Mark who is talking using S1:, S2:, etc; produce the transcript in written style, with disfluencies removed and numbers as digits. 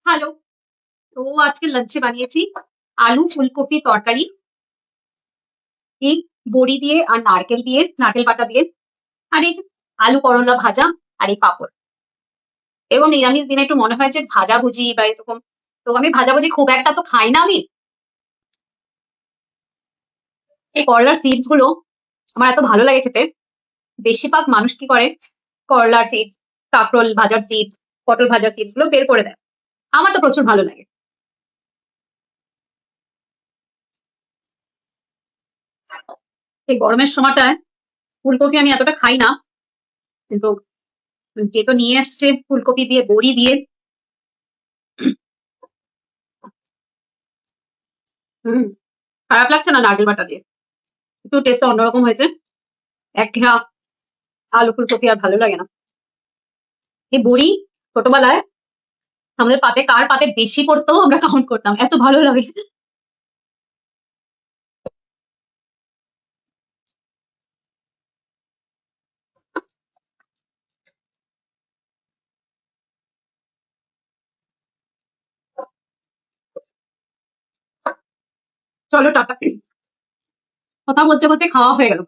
S1: Hello. তো আজকে লাঞ্চে বানিয়েছি আলু ফুলকপি তরকারি, এই বড়ি দিয়ে আর নারকেল দিয়ে, নারকেল বাটা দিয়ে, আর এই যে আলু করলা ভাজা আর এই পাঁপড়। এবং নিরামিষ দিনে একটু মনে হয় যে ভাজাভুজি বা এরকম, তো আমি ভাজাভুজি খুব একটা তো খাই না আমি। এই করলার সিডস গুলো আমার এত ভালো লাগে খেতে। বেশিরভাগ মানুষ কি করে, করলার সিডস, কাঁকরোল ভাজার সিডস, পটল ভাজার সিডস গুলো বের করে দেয়। আমার তো প্রচুর ভালো লাগে। এই গরমের সময়টায় ফুলকপি আমি এতটা খাই না, কিন্তু যেহেতু নিয়ে এসছে ফুলকপি দিয়ে বড়ি দিয়ে, হুম, খারাপ লাগছে না নারকেল বাটা দিয়ে। একটু টেস্টটা অন্যরকম হয়েছে। একঘেয়া আলু ফুলকপি আর ভালো লাগে না। এই বড়ি ছোটবেলায় আমাদের পাতে, কার পাতে বেশি পড়তো আমরা কাউন্ট করতাম, এত ভালো লাগে। চলো টাটা, কথা বলতে বলতে খাওয়া হয়ে গেল।